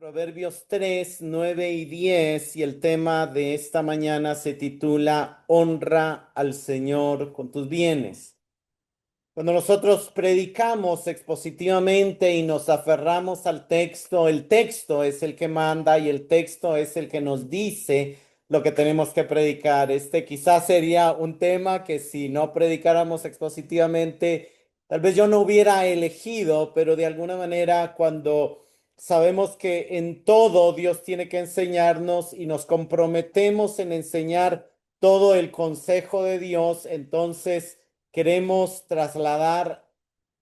Proverbios 3, 9 y 10 y el tema de esta mañana se titula Honra al Señor con tus bienes. Cuando nosotros predicamos expositivamente y nos aferramos al texto, el texto es el que manda y el texto es el que nos dice lo que tenemos que predicar. Este quizás sería un tema que si no predicáramos expositivamente, tal vez yo no hubiera elegido, pero de alguna manera cuando sabemos que en todo Dios tiene que enseñarnos y nos comprometemos en enseñar todo el consejo de Dios, entonces queremos trasladar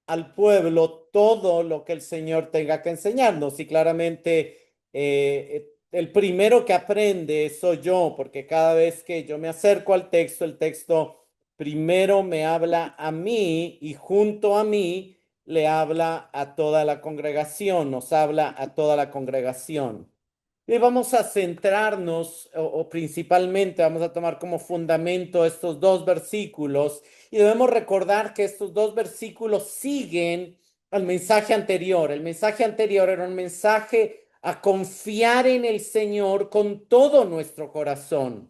al pueblo todo lo que el Señor tenga que enseñarnos. Y claramente el primero que aprende soy yo, porque cada vez que yo me acerco al texto, el texto primero me habla a mí y junto a mí le habla a toda la congregación, nos habla a toda la congregación. Y vamos a centrarnos, o principalmente vamos a tomar como fundamento estos dos versículos y debemos recordar que estos dos versículos siguen al mensaje anterior. El mensaje anterior era un mensaje a confiar en el Señor con todo nuestro corazón,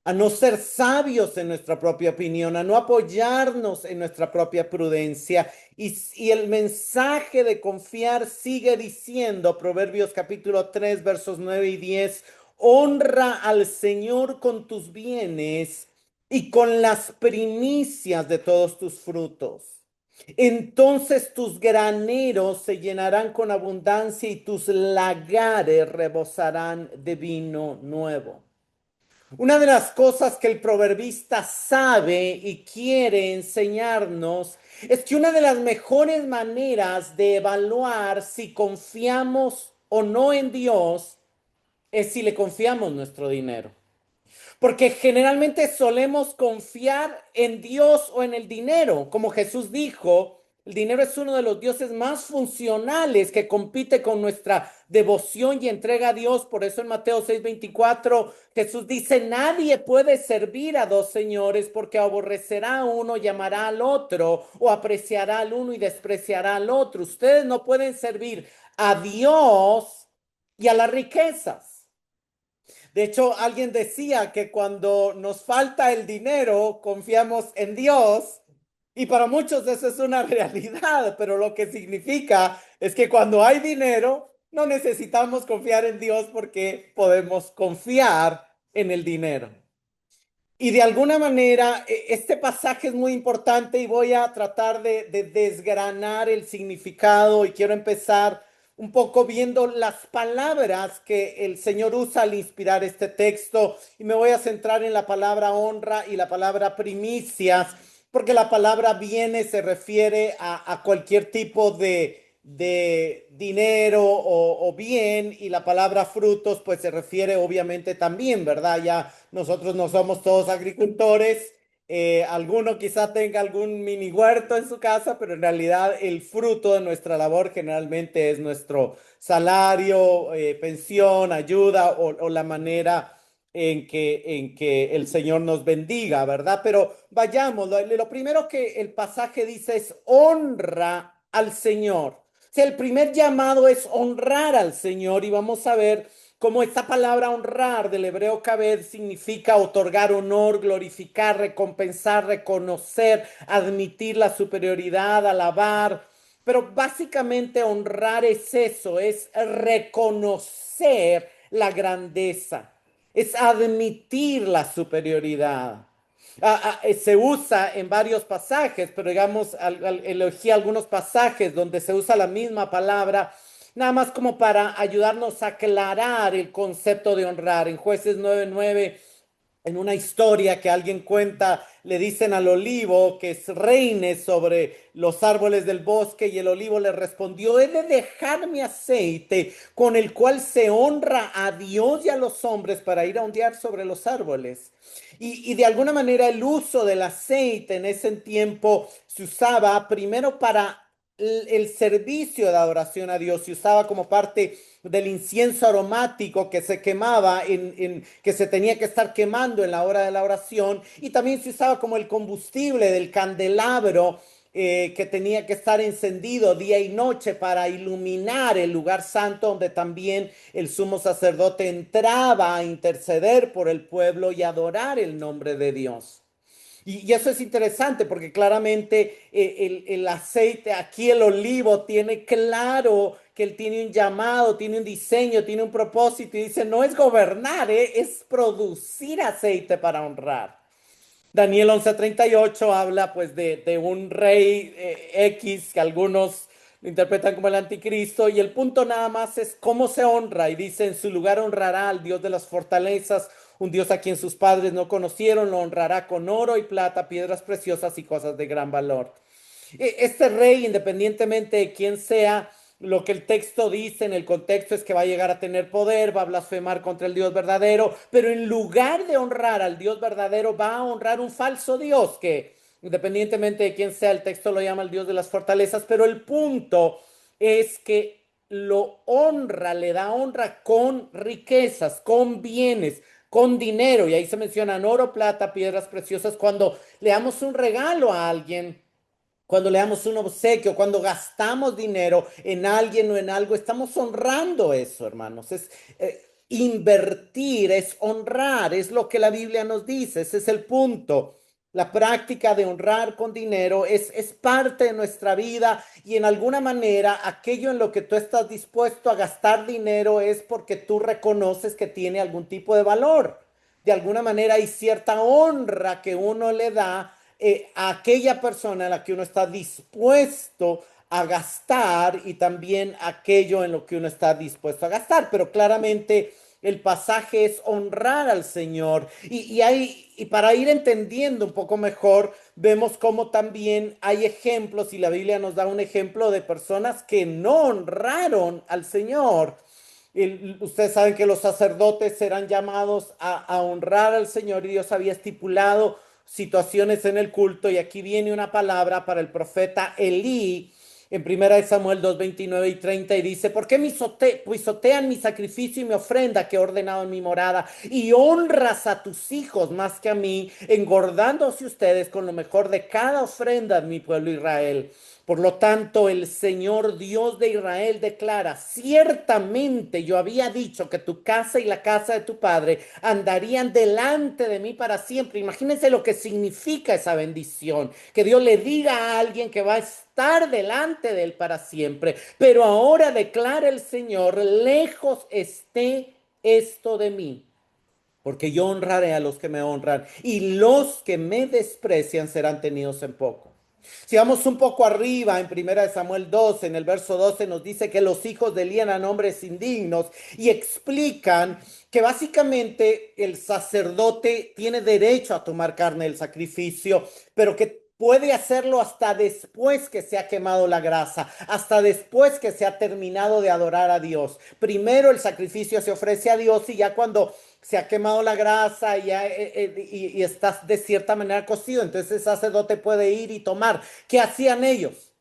a no ser sabios en nuestra propia opinión, a no apoyarnos en nuestra propia prudencia. Y el mensaje de confiar sigue diciendo, Proverbios capítulo 3, versos 9 y 10, honra al Señor con tus bienes y con las primicias de todos tus frutos. Entonces tus graneros se llenarán con abundancia y tus lagares rebosarán de vino nuevo. Una de las cosas que el proverbista sabe y quiere enseñarnos es que una de las mejores maneras de evaluar si confiamos o no en Dios es si le confiamos nuestro dinero. Porque generalmente solemos confiar en Dios o en el dinero. Como Jesús dijo, el dinero es uno de los dioses más funcionales que compite con nuestra devoción y entrega a Dios. Por eso en Mateo 6:24 Jesús dice, nadie puede servir a dos señores porque aborrecerá a uno y amará al otro, o apreciará al uno y despreciará al otro. Ustedes no pueden servir a Dios y a las riquezas. De hecho, alguien decía que cuando nos falta el dinero, confiamos en Dios. Y para muchos eso es una realidad, pero lo que significa es que cuando hay dinero, no necesitamos confiar en Dios porque podemos confiar en el dinero. Y de alguna manera, este pasaje es muy importante y voy a tratar de desgranar el significado y quiero empezar un poco viendo las palabras que el Señor usa al inspirar este texto y me voy a centrar en la palabra honra y la palabra primicias, porque la palabra bienes se refiere a cualquier tipo de dinero o bien y la palabra frutos pues se refiere obviamente también, ¿verdad? Ya nosotros no somos todos agricultores, alguno quizá tenga algún mini huerto en su casa, pero en realidad el fruto de nuestra labor generalmente es nuestro salario, pensión, ayuda o la manera en que el Señor nos bendiga, ¿verdad? Pero vayamos, lo primero que el pasaje dice es honra al Señor. O sea, el primer llamado es honrar al Señor y vamos a ver cómo esta palabra honrar del hebreo kaved significa otorgar honor, glorificar, recompensar, reconocer, admitir la superioridad, alabar. Pero básicamente honrar es eso, es reconocer la grandeza, es admitir la superioridad. Se usa en varios pasajes, pero digamos, elegí algunos pasajes donde se usa la misma palabra, nada más como para ayudarnos a aclarar el concepto de honrar. En Jueces 9:9 en una historia que alguien cuenta, le dicen al olivo que reine sobre los árboles del bosque y el olivo le respondió, he de dejar mi aceite con el cual se honra a Dios y a los hombres para ir a ondear sobre los árboles. Y de alguna manera el uso del aceite en ese tiempo se usaba primero para el servicio de adoración a Dios, se usaba como parte del incienso aromático que se quemaba, que se tenía que estar quemando en la hora de la oración, y también se usaba como el combustible del candelabro que tenía que estar encendido día y noche para iluminar el lugar santo donde también el sumo sacerdote entraba a interceder por el pueblo y adorar el nombre de Dios. Y eso es interesante porque claramente el aceite, aquí el olivo, tiene claro que él tiene un llamado, tiene un diseño, tiene un propósito y dice, no es gobernar, es producir aceite para honrar. Daniel 11:38 habla pues de un rey X que algunos lo interpretan como el anticristo y el punto nada más es cómo se honra y dice en su lugar honrará al Dios de las fortalezas, un Dios a quien sus padres no conocieron, lo honrará con oro y plata, piedras preciosas y cosas de gran valor. Este rey, independientemente de quién sea, lo que el texto dice en el contexto es que va a llegar a tener poder, va a blasfemar contra el Dios verdadero, pero en lugar de honrar al Dios verdadero, va a honrar un falso Dios que, independientemente de quién sea, el texto lo llama el Dios de las fortalezas, pero el punto es que lo honra, le da honra con riquezas, con bienes, con dinero, y ahí se mencionan oro, plata, piedras preciosas. Cuando le damos un regalo a alguien, cuando le damos un obsequio, cuando gastamos dinero en alguien o en algo, estamos honrando eso, hermanos. Es invertir, es honrar, es lo que la Biblia nos dice, ese es el punto. La práctica de honrar con dinero es parte de nuestra vida y en alguna manera aquello en lo que tú estás dispuesto a gastar dinero es porque tú reconoces que tiene algún tipo de valor. De alguna manera hay cierta honra que uno le da a aquella persona a la que uno está dispuesto a gastar y también aquello en lo que uno está dispuesto a gastar. Pero claramente el pasaje es honrar al Señor. Y para ir entendiendo un poco mejor, vemos cómo también hay ejemplos y la Biblia nos da un ejemplo de personas que no honraron al Señor. Ustedes saben que los sacerdotes serán llamados a honrar al Señor y Dios había estipulado situaciones en el culto y aquí viene una palabra para el profeta Elí en primera de Samuel 2:29 y 30 y dice, ¿por qué pisotean mi sacrificio y mi ofrenda que he ordenado en mi morada y honras a tus hijos más que a mí, engordándose ustedes con lo mejor de cada ofrenda de mi pueblo Israel? Por lo tanto, el Señor Dios de Israel declara, ciertamente yo había dicho que tu casa y la casa de tu padre andarían delante de mí para siempre. Imagínense lo que significa esa bendición, que Dios le diga a alguien que va a estar delante de él para siempre. Pero ahora declara el Señor, lejos esté esto de mí. Porque yo honraré a los que me honran y los que me desprecian serán tenidos en poco. Si vamos un poco arriba, en primera de Samuel 12, en el verso 12 nos dice que los hijos de Elí eran hombres indignos y explican que básicamente el sacerdote tiene derecho a tomar carne del sacrificio, pero que puede hacerlo hasta después que se ha quemado la grasa, hasta después que se ha terminado de adorar a Dios. Primero el sacrificio se ofrece a Dios y ya cuando se ha quemado la grasa y estás de cierta manera cocido, entonces el sacerdote puede ir y tomar. ¿Qué hacían ellos?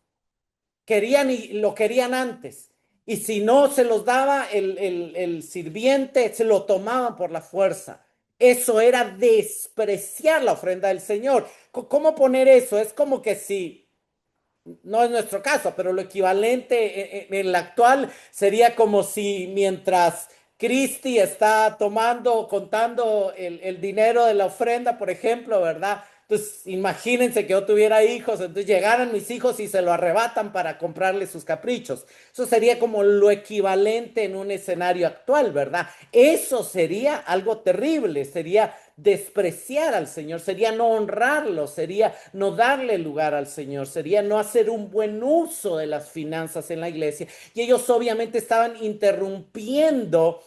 Querían y lo querían antes. Y si no se los daba el sirviente, se lo tomaban por la fuerza. Eso era despreciar la ofrenda del Señor. ¿Cómo poner eso? Es como que si, no es nuestro caso, pero lo equivalente en el actual sería como si mientras Cristi está tomando, contando el dinero de la ofrenda, por ejemplo, ¿verdad? Entonces, imagínense que yo tuviera hijos, entonces llegaran mis hijos y se lo arrebatan para comprarle sus caprichos. Eso sería como lo equivalente en un escenario actual, ¿verdad? Eso sería algo terrible, sería despreciar al Señor, sería no honrarlo, sería no darle lugar al Señor, sería no hacer un buen uso de las finanzas en la iglesia. Y ellos obviamente estaban interrumpiendo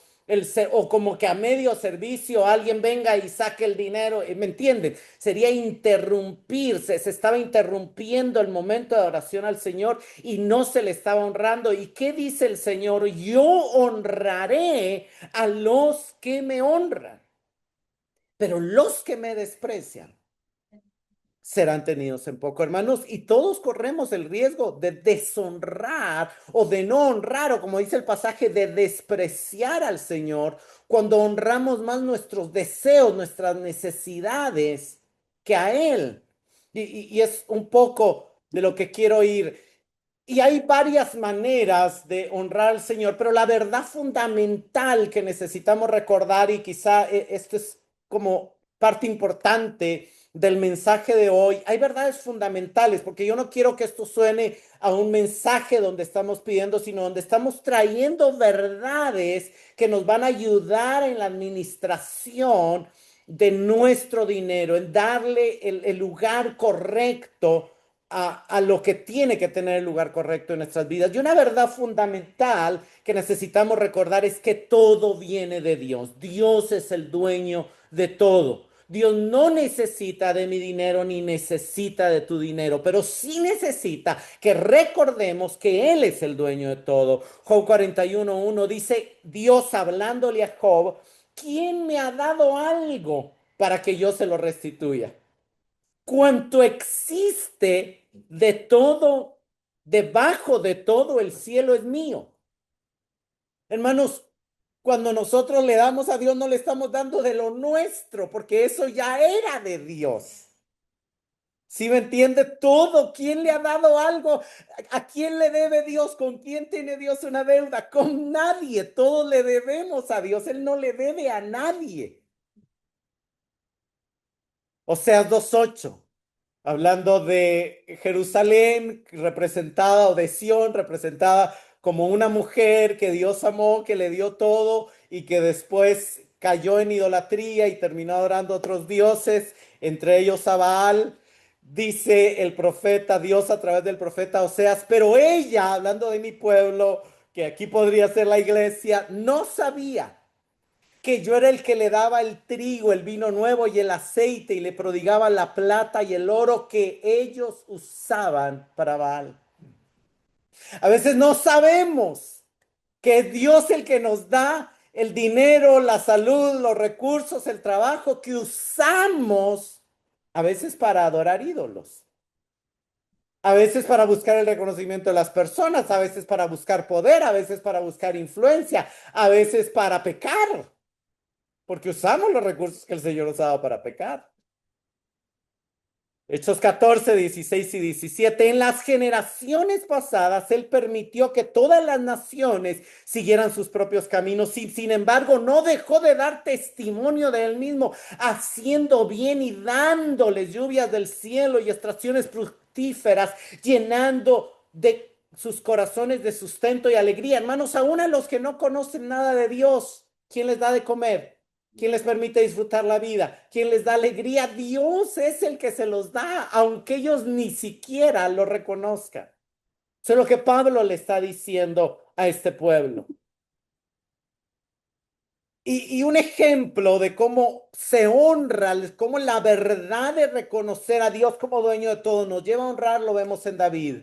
o como que a medio servicio alguien venga y saque el dinero, ¿me entienden? Sería interrumpirse, se estaba interrumpiendo el momento de oración al Señor y no se le estaba honrando. ¿Y qué dice el Señor? Yo honraré a los que me honran, pero los que me desprecian serán tenidos en poco, hermanos, y todos corremos el riesgo de deshonrar o de no honrar, o como dice el pasaje, de despreciar al Señor cuando honramos más nuestros deseos, nuestras necesidades que a Él. Y es un poco de lo que quiero ir. Y hay varias maneras de honrar al Señor, pero la verdad fundamental que necesitamos recordar, y quizá esto es como parte importante del mensaje de hoy, hay verdades fundamentales, porque yo no quiero que esto suene a un mensaje donde estamos pidiendo, sino donde estamos trayendo verdades que nos van a ayudar en la administración de nuestro dinero, en darle el lugar correcto a lo que tiene que tener el lugar correcto en nuestras vidas. Y una verdad fundamental que necesitamos recordar es que todo viene de Dios. Dios es el dueño de todo. Dios no necesita de mi dinero ni necesita de tu dinero, pero sí necesita que recordemos que Él es el dueño de todo. Job 41:1 dice, Dios hablándole a Job, ¿quién me ha dado algo para que yo se lo restituya? Cuanto existe de todo, debajo de todo el cielo es mío. Hermanos, cuando nosotros le damos a Dios, no le estamos dando de lo nuestro, porque eso ya era de Dios. ¿Sí me entiende? Todo. ¿Quién le ha dado algo? ¿A quién le debe Dios? ¿Con quién tiene Dios una deuda? Con nadie. Todos le debemos a Dios. Él no le debe a nadie. Oseas 2:8. Hablando de Jerusalén representada o de Sión representada como una mujer que Dios amó, que le dio todo y que después cayó en idolatría y terminó adorando a otros dioses, entre ellos a Baal. Dice el profeta, Dios a través del profeta Oseas, pero ella, hablando de mi pueblo, que aquí podría ser la iglesia, no sabía que yo era el que le daba el trigo, el vino nuevo y el aceite y le prodigaba la plata y el oro que ellos usaban para Baal. A veces no sabemos que es Dios el que nos da el dinero, la salud, los recursos, el trabajo que usamos a veces para adorar ídolos. A veces para buscar el reconocimiento de las personas, a veces para buscar poder, a veces para buscar influencia, a veces para pecar. Porque usamos los recursos que el Señor nos ha dado para pecar. Hechos 14, 16 y 17. En las generaciones pasadas, Él permitió que todas las naciones siguieran sus propios caminos. Y, sin embargo, no dejó de dar testimonio de Él mismo, haciendo bien y dándoles lluvias del cielo y estaciones fructíferas, llenando de sus corazones de sustento y alegría. Hermanos, aún a los que no conocen nada de Dios, ¿quién les da de comer? ¿Quién les permite disfrutar la vida? ¿Quién les da alegría? Dios es el que se los da, aunque ellos ni siquiera lo reconozcan. Eso es lo que Pablo le está diciendo a este pueblo. Y un ejemplo de cómo se honra, cómo la verdad de reconocer a Dios como dueño de todo nos lleva a honrar, lo vemos en David.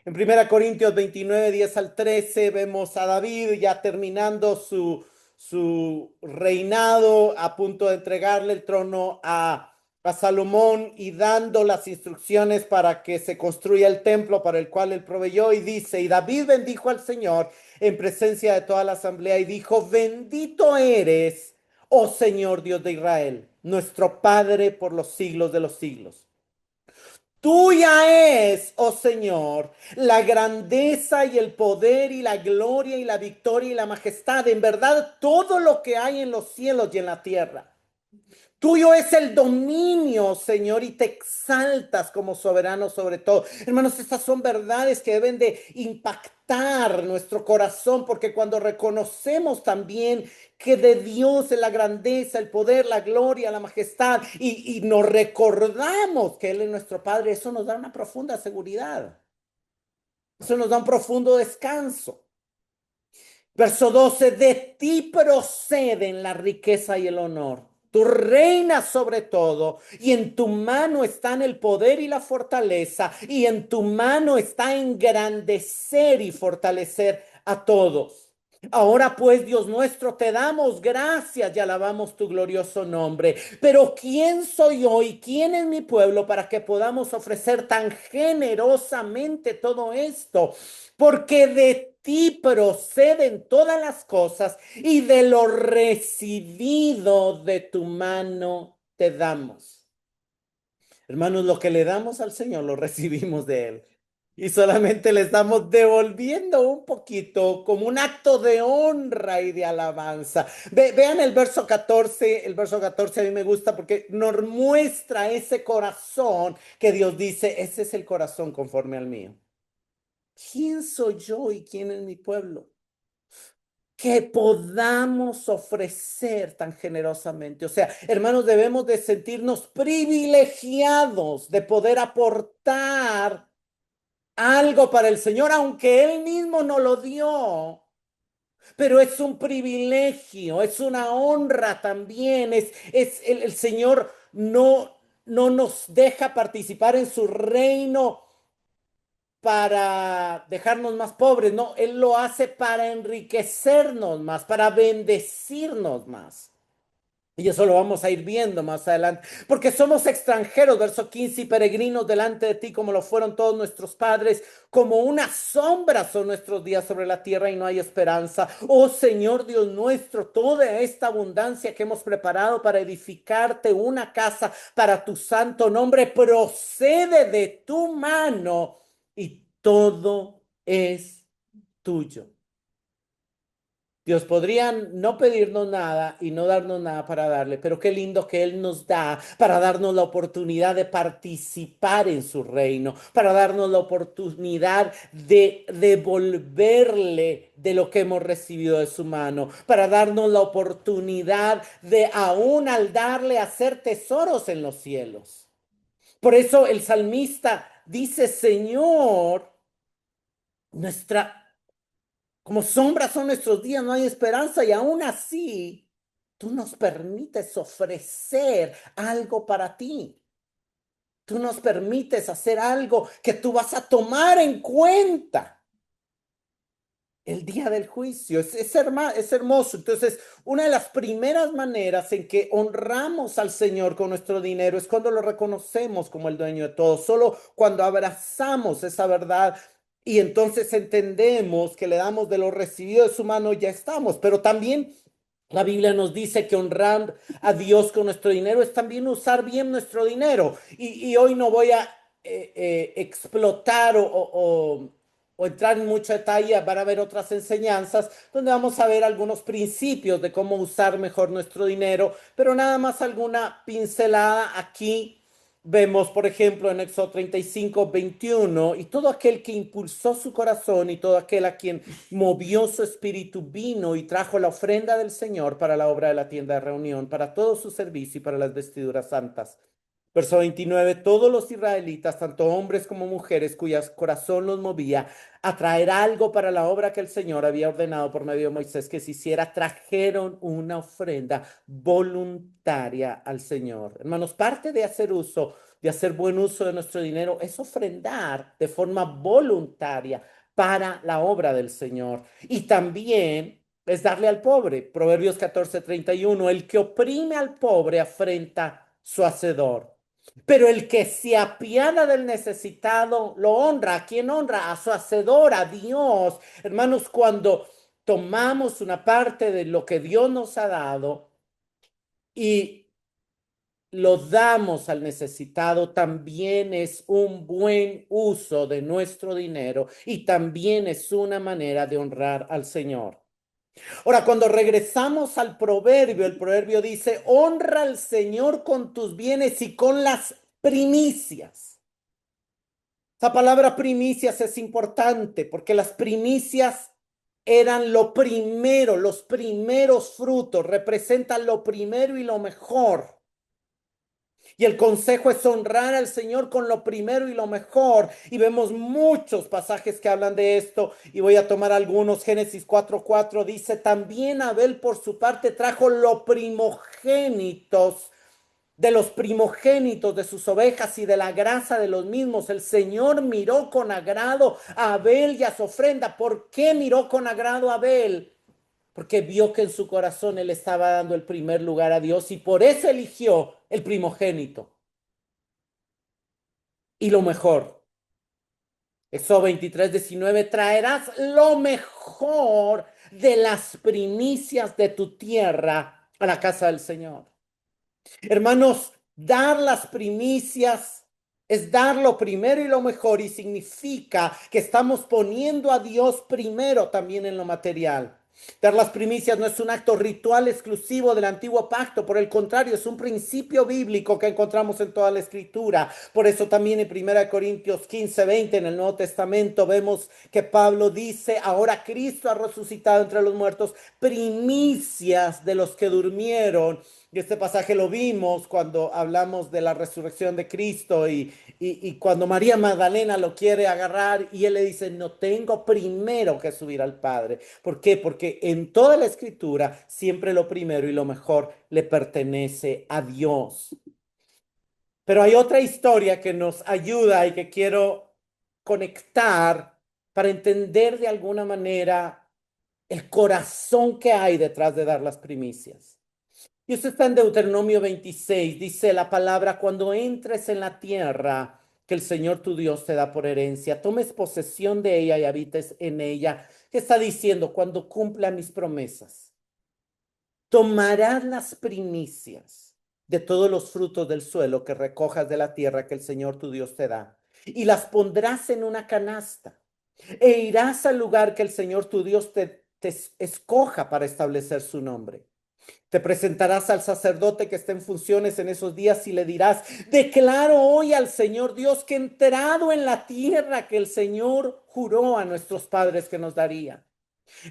En 1 Corintios 29, 10 al 13, vemos a David ya terminando su reinado, a punto de entregarle el trono a Salomón y dando las instrucciones para que se construya el templo para el cual él proveyó. Y dice, y David bendijo al Señor en presencia de toda la asamblea y dijo, bendito eres, oh Señor Dios de Israel, nuestro Padre por los siglos de los siglos. Tuya es, oh Señor, la grandeza y el poder y la gloria y la victoria y la majestad. En verdad, todo lo que hay en los cielos y en la tierra. Tuyo es el dominio, Señor, y te exaltas como soberano sobre todo. Hermanos, estas son verdades que deben de impactar nuestro corazón, porque cuando reconocemos también que de Dios es la grandeza, el poder, la gloria, la majestad, y nos recordamos que Él es nuestro Padre, eso nos da una profunda seguridad. Eso nos da un profundo descanso. Verso 12, de ti proceden la riqueza y el honor. Tú reinas sobre todo y en tu mano están el poder y la fortaleza y en tu mano está engrandecer y fortalecer a todos. Ahora pues, Dios nuestro, te damos gracias y alabamos tu glorioso nombre. Pero ¿quién soy yo y quién es mi pueblo para que podamos ofrecer tan generosamente todo esto? Porque de ti proceden todas las cosas y de lo recibido de tu mano te damos. Hermanos, lo que le damos al Señor lo recibimos de Él. Y solamente le estamos devolviendo un poquito como un acto de honra y de alabanza. Vean el verso 14 a mí me gusta porque nos muestra ese corazón que Dios dice, ese es el corazón conforme al mío. ¿Quién soy yo y quién es mi pueblo? Que podamos ofrecer tan generosamente. O sea, hermanos, debemos de sentirnos privilegiados de poder aportar algo para el Señor, aunque Él mismo no lo dio. Pero es un privilegio, es una honra también. Es el Señor no nos deja participar en su reino para dejarnos más pobres, no, Él lo hace para enriquecernos más, para bendecirnos más. Y eso lo vamos a ir viendo más adelante, porque somos extranjeros, verso 15, y peregrinos delante de ti, como lo fueron todos nuestros padres, como una sombra son nuestros días sobre la tierra y no hay esperanza. Oh Señor Dios nuestro, toda esta abundancia que hemos preparado para edificarte una casa para tu santo nombre procede de tu mano y todo es tuyo. Dios podría no pedirnos nada y no darnos nada para darle, pero qué lindo que Él nos da para darnos la oportunidad de participar en su reino, para darnos la oportunidad de devolverle de lo que hemos recibido de su mano, para darnos la oportunidad de aún al darle hacer tesoros en los cielos. Por eso el salmista dice, Señor, nuestra como sombras son nuestros días, no hay esperanza y aún así tú nos permites ofrecer algo para ti. Tú nos permites hacer algo que tú vas a tomar en cuenta el día del juicio. Es hermoso. Entonces, una de las primeras maneras en que honramos al Señor con nuestro dinero es cuando lo reconocemos como el dueño de todo. Solo cuando abrazamos esa verdad y entonces entendemos que le damos de lo recibido de su mano, ya estamos. Pero también la Biblia nos dice que honrar a Dios con nuestro dinero es también usar bien nuestro dinero. Y hoy no voy a explotar o entrar en mucho detalle, van a haber otras enseñanzas donde vamos a ver algunos principios de cómo usar mejor nuestro dinero, pero nada más alguna pincelada aquí. Vemos, por ejemplo, en Éxodo 35:21, y todo aquel que impulsó su corazón y todo aquel a quien movió su espíritu vino y trajo la ofrenda del Señor para la obra de la tienda de reunión, para todo su servicio y para las vestiduras santas. Verso 29, todos los israelitas, tanto hombres como mujeres, cuyas corazón los movía a traer algo para la obra que el Señor había ordenado por medio de Moisés que se hiciera, trajeron una ofrenda voluntaria al Señor. Hermanos, parte de hacer uso, de hacer buen uso de nuestro dinero, es ofrendar de forma voluntaria para la obra del Señor. Y también es darle al pobre. Proverbios 14:31, el que oprime al pobre afrenta su hacedor. Pero el que se apiada del necesitado lo honra. ¿A quién honra? A su hacedor, a Dios. Hermanos, cuando tomamos una parte de lo que Dios nos ha dado y lo damos al necesitado, también es un buen uso de nuestro dinero y también es una manera de honrar al Señor. Ahora, cuando regresamos al proverbio, el proverbio dice, honra al Señor con tus bienes y con las primicias. Esa palabra primicias es importante porque las primicias eran lo primero, los primeros frutos, representan lo primero y lo mejor. Y el consejo es honrar al Señor con lo primero y lo mejor. Y vemos muchos pasajes que hablan de esto. Y voy a tomar algunos. Génesis 4:4 dice, también Abel por su parte trajo los primogénitos de sus ovejas y de la grasa de los mismos. El Señor miró con agrado a Abel y a su ofrenda. ¿Por qué miró con agrado a Abel? Porque vio que en su corazón él estaba dando el primer lugar a Dios y por eso eligió el primogénito y lo mejor. Éxodo 23:19, traerás lo mejor de las primicias de tu tierra a la casa del Señor. Hermanos, dar las primicias Es dar lo primero y lo mejor y significa que estamos poniendo a Dios primero también en lo material. Dar las primicias no es un acto ritual exclusivo del antiguo pacto, por el contrario, es un principio bíblico que encontramos en toda la escritura. Por eso también en 1 Corintios 15:20 en el Nuevo Testamento vemos que Pablo dice, ahora Cristo ha resucitado entre los muertos, primicias de los que durmieron. Y este pasaje lo vimos cuando hablamos de la resurrección de Cristo y cuando María Magdalena lo quiere agarrar y él le dice, no tengo primero que subir al Padre. ¿Por qué? Porque en toda la escritura siempre lo primero y lo mejor le pertenece a Dios. Pero hay otra historia que nos ayuda y que quiero conectar para entender de alguna manera el corazón que hay detrás de dar las primicias. Y eso está en Deuteronomio 26, dice la palabra, cuando entres en la tierra que el Señor tu Dios te da por herencia, tomes posesión de ella y habites en ella. ¿Qué está diciendo? Cuando cumpla mis promesas, tomarás las primicias de todos los frutos del suelo que recojas de la tierra que el Señor tu Dios te da y las pondrás en una canasta e irás al lugar que el Señor tu Dios te escoja para establecer su nombre. Te presentarás al sacerdote que esté en funciones en esos días y le dirás, declaro hoy al Señor Dios que he entrado en la tierra que el Señor juró a nuestros padres que nos daría.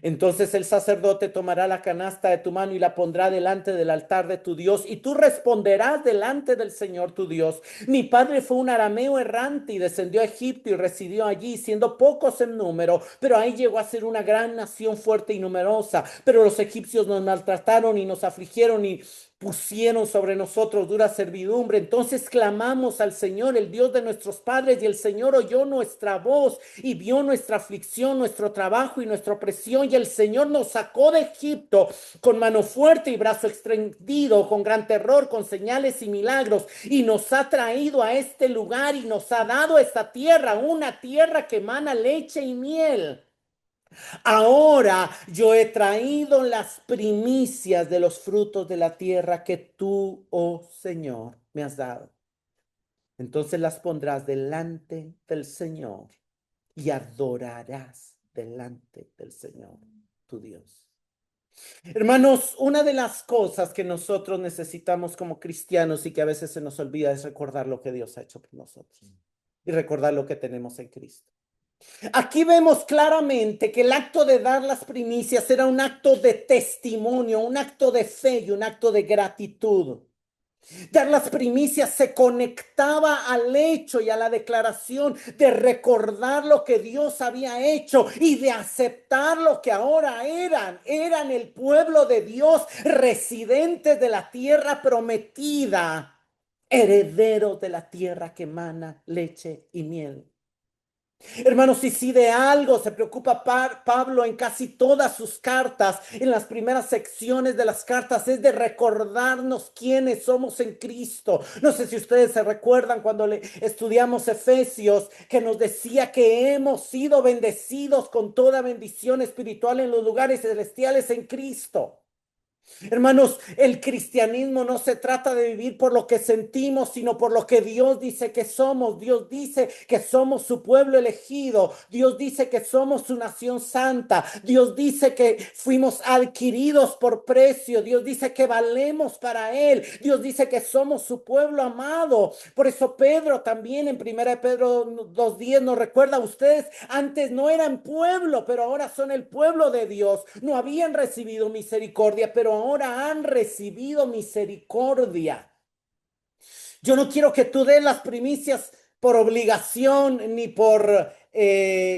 Entonces el sacerdote tomará la canasta de tu mano y la pondrá delante del altar de tu Dios, y tú responderás delante del Señor tu Dios. Mi padre fue un arameo errante y descendió a Egipto y residió allí, siendo pocos en número, pero ahí llegó a ser una gran nación fuerte y numerosa. Pero los egipcios nos maltrataron y nos afligieron y pusieron sobre nosotros dura servidumbre. Entonces clamamos al Señor, el Dios de nuestros padres, y el Señor oyó nuestra voz y vio nuestra aflicción, nuestro trabajo y nuestra opresión. Y el Señor nos sacó de Egipto con mano fuerte y brazo extendido, con gran terror, con señales y milagros. Y nos ha traído a este lugar y nos ha dado esta tierra, una tierra que emana leche y miel. Ahora yo he traído las primicias de los frutos de la tierra que tú, oh Señor, me has dado. Entonces las pondrás delante del Señor y adorarás delante del Señor, tu Dios. Hermanos, una de las cosas que nosotros necesitamos como cristianos y que a veces se nos olvida es recordar lo que Dios ha hecho por nosotros y recordar lo que tenemos en Cristo. Aquí vemos claramente que el acto de dar las primicias era un acto de testimonio, un acto de fe y un acto de gratitud. Dar las primicias se conectaba al hecho y a la declaración de recordar lo que Dios había hecho y de aceptar lo que ahora eran el pueblo de Dios, residentes de la tierra prometida, herederos de la tierra que emana leche y miel. Hermanos, y si de algo se preocupa Pablo en casi todas sus cartas, en las primeras secciones de las cartas, es de recordarnos quiénes somos en Cristo. No sé si ustedes se recuerdan cuando estudiamos Efesios, que nos decía que hemos sido bendecidos con toda bendición espiritual en los lugares celestiales en Cristo. Hermanos, el cristianismo no se trata de vivir por lo que sentimos, sino por lo que Dios dice que somos. Dios dice que somos su pueblo elegido. Dios dice que somos su nación santa. Dios dice que fuimos adquiridos por precio. Dios dice que valemos para Él. Dios dice que somos su pueblo amado. Por eso Pedro también en 1 Pedro 2:10 nos recuerda, ustedes antes no eran pueblo, pero ahora son el pueblo de Dios. No habían recibido misericordia, pero ahora han recibido misericordia. Yo no quiero que tú des las primicias por obligación, ni por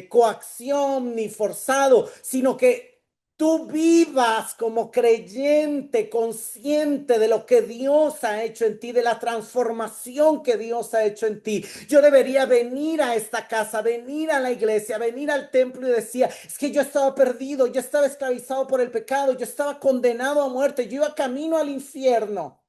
coacción, ni forzado, sino que tú vivas como creyente, consciente de lo que Dios ha hecho en ti, de la transformación que Dios ha hecho en ti. Yo debería venir a esta casa, venir a la iglesia, venir al templo y decía, es que yo estaba perdido, yo estaba esclavizado por el pecado, yo estaba condenado a muerte, yo iba camino al infierno.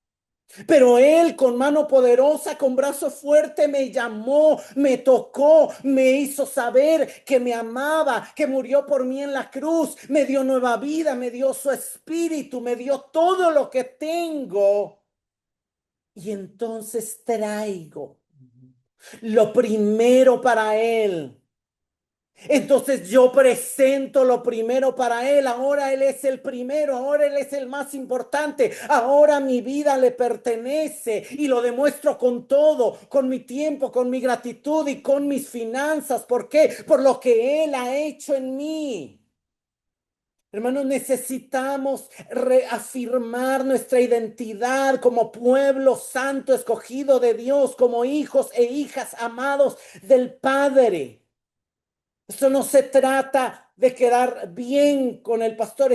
Pero Él con mano poderosa, con brazo fuerte, me llamó, me tocó, me hizo saber que me amaba, que murió por mí en la cruz, me dio nueva vida, me dio su espíritu, me dio todo lo que tengo. Y entonces traigo lo primero para Él. Entonces yo presento lo primero para Él. Ahora Él es el primero, ahora Él es el más importante. Ahora mi vida le pertenece y lo demuestro con todo, con mi tiempo, con mi gratitud y con mis finanzas. ¿Por qué? Por lo que Él ha hecho en mí. Hermanos, necesitamos reafirmar nuestra identidad como pueblo santo escogido de Dios, como hijos e hijas amados del Padre. Esto no se trata de quedar bien con el pastor.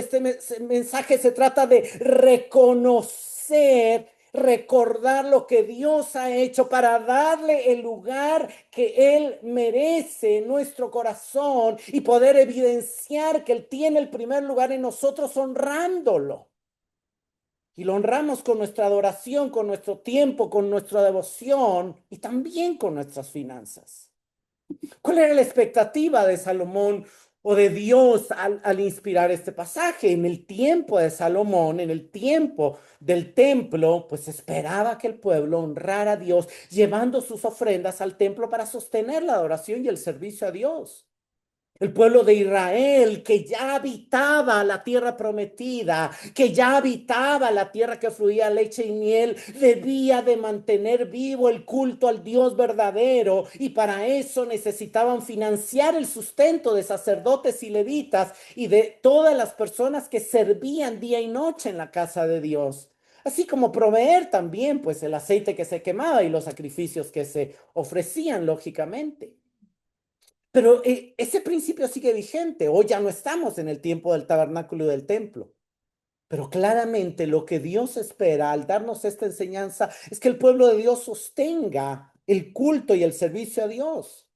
Mensaje se trata de reconocer, recordar lo que Dios ha hecho para darle el lugar que Él merece en nuestro corazón y poder evidenciar que Él tiene el primer lugar en nosotros honrándolo. Y lo honramos con nuestra adoración, con nuestro tiempo, con nuestra devoción y también con nuestras finanzas. ¿Cuál era la expectativa de Salomón o de Dios al inspirar este pasaje? En el tiempo de Salomón, en el tiempo del templo, pues esperaba que el pueblo honrara a Dios llevando sus ofrendas al templo para sostener la adoración y el servicio a Dios. El pueblo de Israel que ya habitaba la tierra prometida, que ya habitaba la tierra que fluía leche y miel, debía de mantener vivo el culto al Dios verdadero y para eso necesitaban financiar el sustento de sacerdotes y levitas y de todas las personas que servían día y noche en la casa de Dios. Así como proveer también pues el aceite que se quemaba y los sacrificios que se ofrecían lógicamente. Pero ese principio sigue vigente. Hoy ya no estamos en el tiempo del tabernáculo y del templo. Pero claramente lo que Dios espera al darnos esta enseñanza es que el pueblo de Dios sostenga el culto y el servicio a Dios.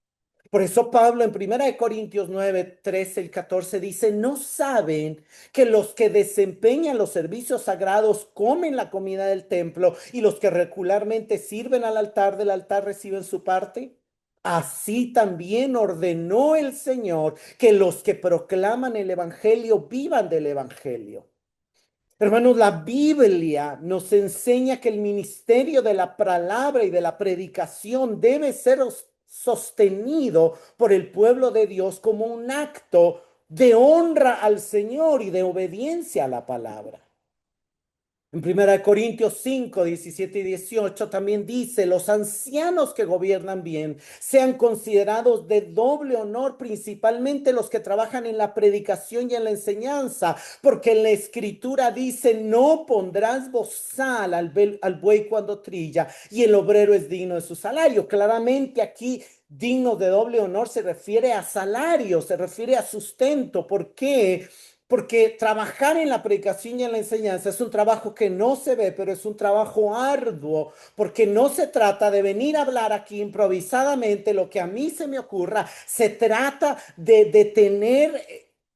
Por eso Pablo en 1 Corintios 9, 13 y 14 dice, ¿no saben que los que desempeñan los servicios sagrados comen la comida del templo y los que regularmente sirven al altar del altar reciben su parte? Así también ordenó el Señor que los que proclaman el Evangelio vivan del Evangelio. Hermanos, la Biblia nos enseña que el ministerio de la palabra y de la predicación debe ser sostenido por el pueblo de Dios como un acto de honra al Señor y de obediencia a la palabra. En 1 Corintios 5, 17 y 18 también dice, los ancianos que gobiernan bien sean considerados de doble honor, principalmente los que trabajan en la predicación y en la enseñanza, porque en la escritura dice, no pondrás bozal al buey cuando trilla, y el obrero es digno de su salario. Claramente aquí digno de doble honor se refiere a salario, se refiere a sustento. ¿Por qué? Porque trabajar en la predicación y en la enseñanza es un trabajo que no se ve, pero es un trabajo arduo, porque no se trata de venir a hablar aquí improvisadamente lo que a mí se me ocurra, se trata de tener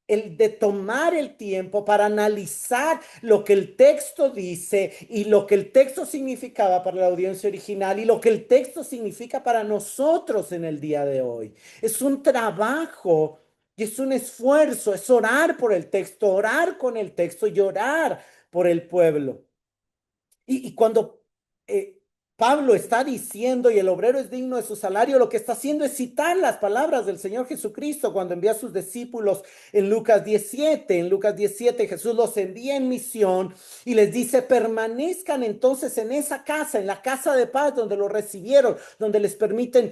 de tomar el tiempo para analizar lo que el texto dice y lo que el texto significaba para la audiencia original y lo que el texto significa para nosotros en el día de hoy. Es un trabajo y es un esfuerzo, es orar por el texto, orar con el texto y orar por el pueblo. Y cuando Pablo está diciendo, y el obrero es digno de su salario, lo que está haciendo es citar las palabras del Señor Jesucristo cuando envía a sus discípulos en Lucas 17. En Lucas 17 Jesús los envía en misión y les dice, permanezcan entonces en esa casa, en la casa de paz donde los recibieron, donde les permiten,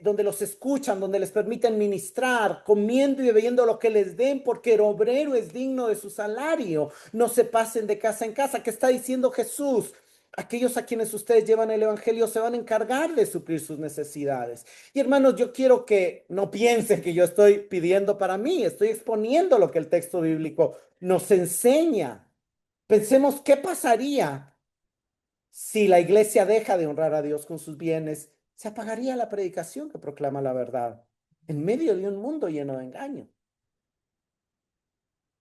donde los escuchan, donde les permiten ministrar, comiendo y bebiendo lo que les den, porque el obrero es digno de su salario. No se pasen de casa en casa. ¿Qué está diciendo Jesús? Aquellos a quienes ustedes llevan el evangelio se van a encargar de suplir sus necesidades. Y hermanos, yo quiero que no piensen que yo estoy pidiendo para mí, estoy exponiendo lo que el texto bíblico nos enseña. Pensemos qué pasaría si la iglesia deja de honrar a Dios con sus bienes. Se apagaría la predicación que proclama la verdad en medio de un mundo lleno de engaño.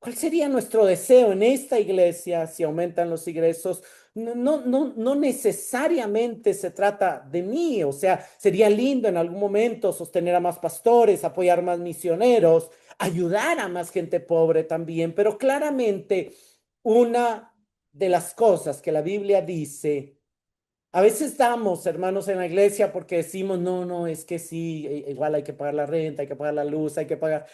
¿Cuál sería nuestro deseo en esta iglesia si aumentan los ingresos? No necesariamente se trata de mí, o sea, sería lindo en algún momento sostener a más pastores, apoyar más misioneros, ayudar a más gente pobre también, pero claramente una de las cosas que la Biblia dice A veces damos, hermanos, en la iglesia porque decimos, no, no, es que sí, igual hay que pagar la renta, hay que pagar la luz, hay que pagar.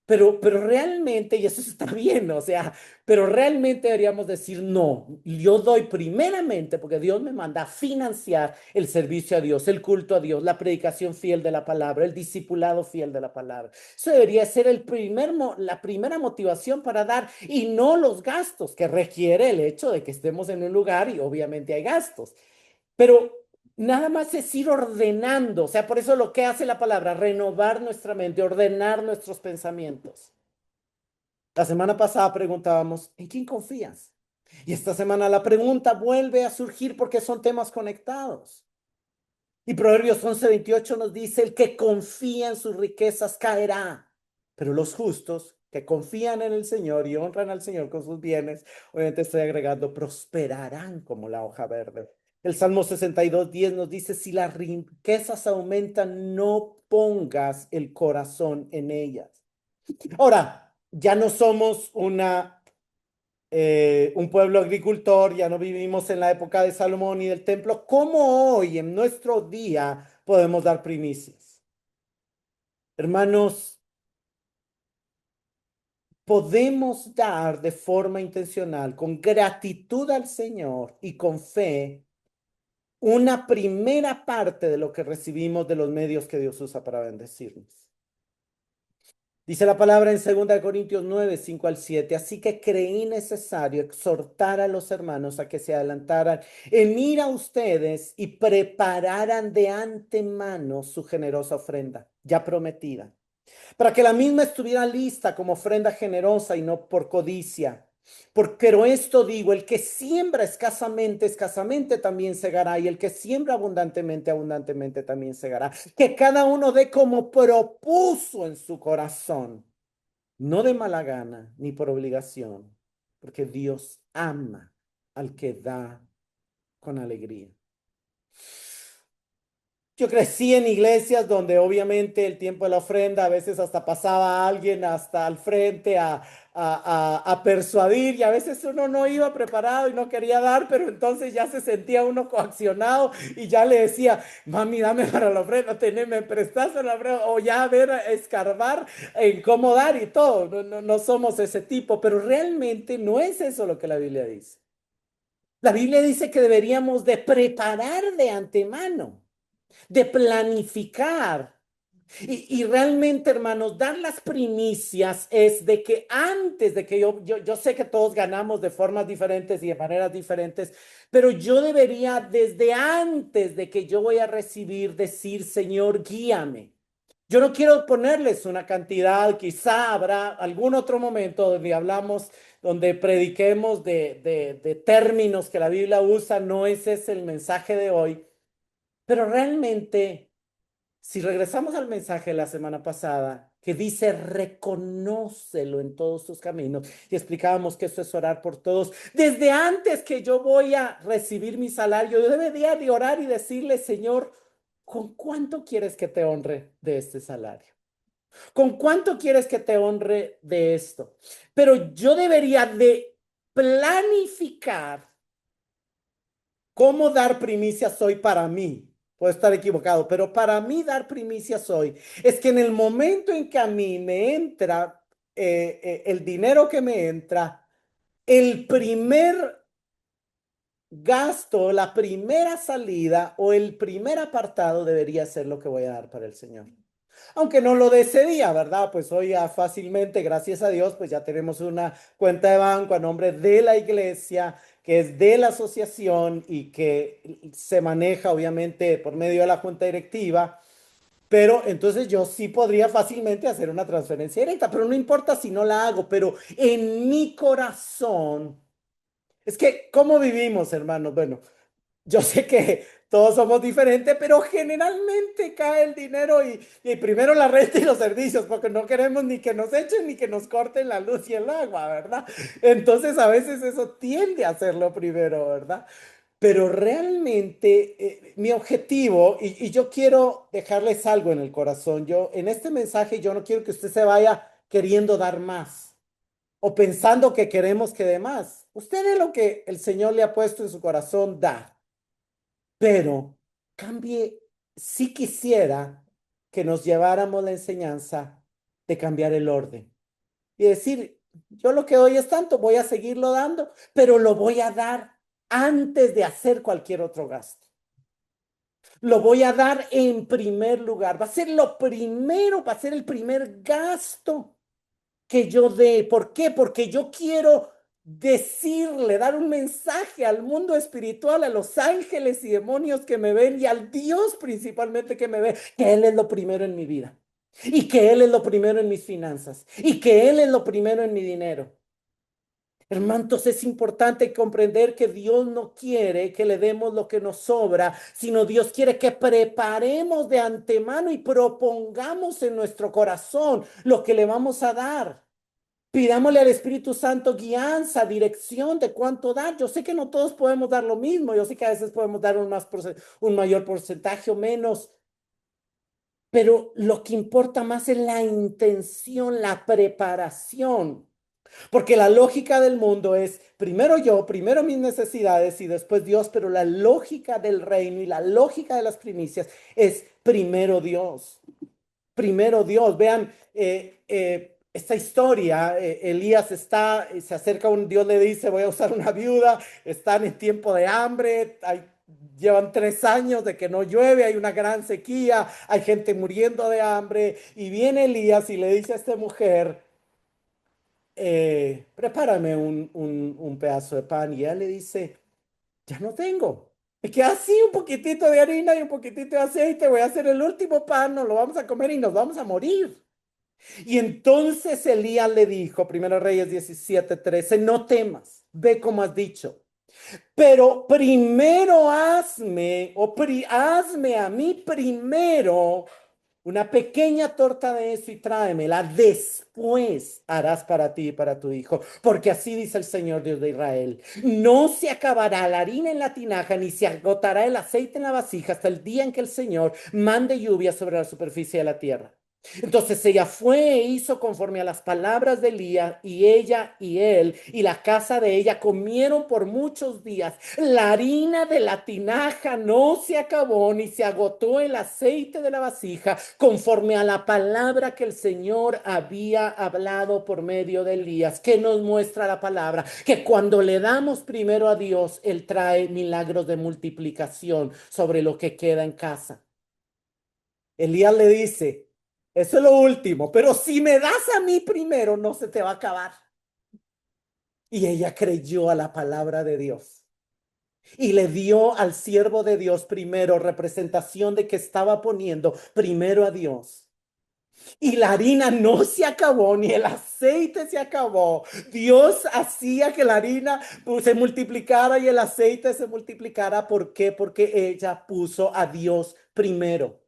Pero realmente, y eso está bien, o sea, pero realmente deberíamos decir, no, yo doy primeramente, porque Dios me manda a financiar el servicio a Dios, el culto a Dios, la predicación fiel de la palabra, el discipulado fiel de la palabra. Eso debería ser la primera motivación para dar y no los gastos que requiere el hecho de que estemos en un lugar y obviamente hay gastos. Pero nada más es ir ordenando, o sea, por eso lo que hace la palabra, renovar nuestra mente, ordenar nuestros pensamientos. La semana pasada preguntábamos, ¿en quién confías? Y esta semana la pregunta vuelve a surgir porque son temas conectados. Y Proverbios 11:28 nos dice, el que confía en sus riquezas caerá, pero los justos que confían en el Señor y honran al Señor con sus bienes, obviamente estoy agregando, prosperarán como la hoja verde. El Salmo 62:10 nos dice, si las riquezas aumentan, no pongas el corazón en ellas. Ahora, ya no somos un pueblo agricultor, ya no vivimos en la época de Salomón y del templo. ¿Cómo hoy, en nuestro día, podemos dar primicias? Hermanos, podemos dar de forma intencional, con gratitud al Señor y con fe, una primera parte de lo que recibimos de los medios que Dios usa para bendecirnos. Dice la palabra en 2 Corintios 9:5 al 7. Así que creí necesario exhortar a los hermanos a que se adelantaran en ir a ustedes y prepararan de antemano su generosa ofrenda, ya prometida, para que la misma estuviera lista como ofrenda generosa y no por codicia. Pero esto digo, el que siembra escasamente, escasamente también segará, y el que siembra abundantemente, abundantemente también segará. Que cada uno dé como propuso en su corazón, no de mala gana ni por obligación, porque Dios ama al que da con alegría. Yo crecí en iglesias donde obviamente el tiempo de la ofrenda a veces hasta pasaba a alguien hasta al frente a persuadir, y a veces uno no iba preparado y no quería dar, pero entonces ya se sentía uno coaccionado y ya le decía, mami, dame para la ofrenda, me prestas la ofrenda, o ya a ver, a escarbar en cómo dar y todo. No, no, no somos ese tipo, pero realmente no es eso lo que la Biblia dice. La Biblia dice que deberíamos de preparar de antemano, de planificar. Y realmente, hermanos, dar las primicias es de que antes de que yo sé que todos ganamos de formas diferentes y de maneras diferentes, pero yo debería desde antes de que yo voy a recibir decir, Señor, guíame. Yo no quiero ponerles una cantidad, quizá habrá algún otro momento donde hablamos, donde prediquemos de términos que la Biblia usa, no ese es el mensaje de hoy, pero realmente, si regresamos al mensaje de la semana pasada, que dice, reconócelo en todos tus caminos, y explicábamos que eso es orar por todos, desde antes que yo voy a recibir mi salario, yo debería de orar y decirle, Señor, ¿con cuánto quieres que te honre de este salario? ¿Con cuánto quieres que te honre de esto? Pero yo debería de planificar cómo dar primicias hoy para mí. Puedo estar equivocado, pero para mí dar primicias hoy es que en el momento en que a mí me entra el dinero que me entra, el primer gasto, la primera salida o el primer apartado debería ser lo que voy a dar para el Señor. Aunque no lo decidía, ¿verdad? Pues hoy ya fácilmente, gracias a Dios, pues ya tenemos una cuenta de banco a nombre de la iglesia, que es de la asociación y que se maneja obviamente por medio de la junta directiva. Pero entonces yo sí podría fácilmente hacer una transferencia directa, pero no importa si no la hago, pero en mi corazón, es que, ¿cómo vivimos, hermanos? Bueno, yo sé que todos somos diferentes, pero generalmente cae el dinero y primero la renta y los servicios, porque no queremos ni que nos echen ni que nos corten la luz y el agua, ¿verdad? Entonces a veces eso tiende a ser lo primero, ¿verdad? Pero realmente mi objetivo, y yo quiero dejarles algo en el corazón, yo en este mensaje yo no quiero que usted se vaya queriendo dar más o pensando que queremos que dé más. Usted es lo que el Señor le ha puesto en su corazón dar. pero cambie, si quisiera que nos lleváramos la enseñanza de cambiar el orden y decir, yo lo que doy es tanto, voy a seguirlo dando, pero lo voy a dar antes de hacer cualquier otro gasto. Lo voy a dar en primer lugar. Va a ser lo primero, va a ser el primer gasto que yo dé. ¿Por qué? Porque yo quiero decirle, dar un mensaje al mundo espiritual, a los ángeles y demonios que me ven y al Dios principalmente que me ve, que Él es lo primero en mi vida y que Él es lo primero en mis finanzas y que Él es lo primero en mi dinero. Hermanos, es importante comprender que Dios no quiere que le demos lo que nos sobra, sino Dios quiere que preparemos de antemano y propongamos en nuestro corazón lo que le vamos a dar. Pidámosle al Espíritu Santo guianza, dirección de cuánto dar. Yo sé que no todos podemos dar lo mismo, yo sé que a veces podemos dar un mayor porcentaje o menos, pero lo que importa más es la intención, la preparación. Porque la lógica del mundo es primero yo, primero mis necesidades y después Dios, pero la lógica del reino y la lógica de las primicias es primero Dios. Primero Dios. Vean esta historia. Elías se acerca a un Dios, le dice, voy a usar una viuda, están en tiempo de hambre, llevan 3 años de que no llueve, hay una gran sequía, hay gente muriendo de hambre y viene Elías y le dice a esta mujer, prepárame un pedazo de pan. Y ella le dice, ya no tengo. Me queda así un poquitito de harina y un poquitito de aceite. Voy a hacer el último pan, nos lo vamos a comer y nos vamos a morir. Y entonces Elías le dijo, Primero Reyes 17:13, no temas, ve como has dicho. Pero primero hazme a mí primero una pequeña torta de eso y tráemela. Después harás para ti y para tu hijo. Porque así dice el Señor Dios de Israel. No se acabará la harina en la tinaja, ni se agotará el aceite en la vasija hasta el día en que el Señor mande lluvia sobre la superficie de la tierra. Entonces ella fue e hizo conforme a las palabras de Elías, y ella y él y la casa de ella comieron por muchos días. La harina de la tinaja no se acabó, ni se agotó el aceite de la vasija, conforme a la palabra que el Señor había hablado por medio de Elías. Que nos muestra la palabra, que cuando le damos primero a Dios, Él trae milagros de multiplicación sobre lo que queda en casa. Elías le dice, eso es lo último, pero si me das a mí primero, no se te va a acabar. Y ella creyó a la palabra de Dios y le dio al siervo de Dios primero, representación de que estaba poniendo primero a Dios. Y la harina no se acabó, ni el aceite se acabó. Dios hacía que la harina se multiplicara y el aceite se multiplicara. ¿Por qué? Porque ella puso a Dios primero.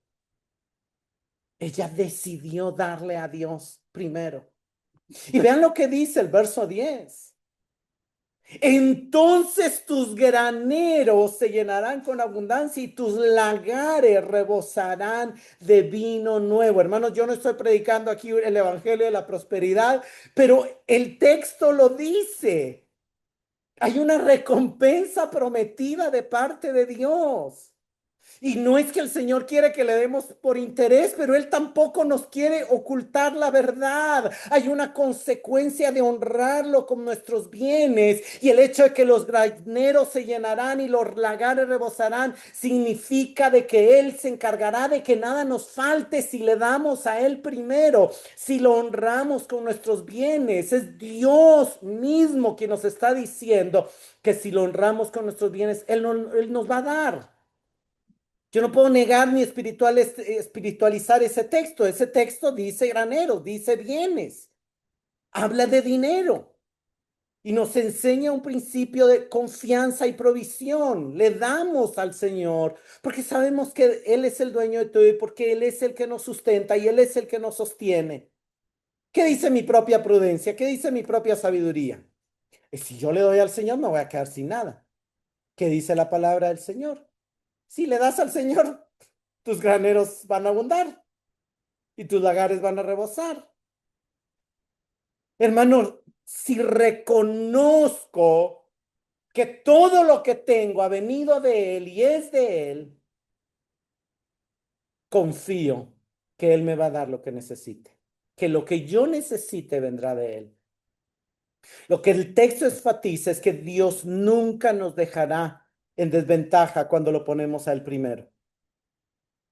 Ella decidió darle a Dios primero. Y vean lo que dice el verso 10. Entonces tus graneros se llenarán con abundancia y tus lagares rebosarán de vino nuevo. Hermanos, yo no estoy predicando aquí el evangelio de la prosperidad, pero el texto lo dice. Hay una recompensa prometida de parte de Dios. Y no es que el Señor quiere que le demos por interés, pero Él tampoco nos quiere ocultar la verdad. Hay una consecuencia de honrarlo con nuestros bienes. Y el hecho de que los graneros se llenarán y los lagares rebosarán significa de que Él se encargará de que nada nos falte si le damos a Él primero, si lo honramos con nuestros bienes. Es Dios mismo quien nos está diciendo que si lo honramos con nuestros bienes, Él nos va a dar. Yo no puedo negar ni espiritualizar ese texto. Ese texto dice graneros, dice bienes, habla de dinero y nos enseña un principio de confianza y provisión. Le damos al Señor porque sabemos que Él es el dueño de todo y porque Él es el que nos sustenta y Él es el que nos sostiene. ¿Qué dice mi propia prudencia? ¿Qué dice mi propia sabiduría? Si yo le doy al Señor, me voy a quedar sin nada. ¿Qué dice la palabra del Señor? Si le das al Señor, tus graneros van a abundar y tus lagares van a rebosar. Hermano, si reconozco que todo lo que tengo ha venido de Él y es de Él, confío que Él me va a dar lo que necesite, que lo que yo necesite vendrá de Él. Lo que el texto enfatiza es que Dios nunca nos dejará en desventaja cuando lo ponemos a Él primero.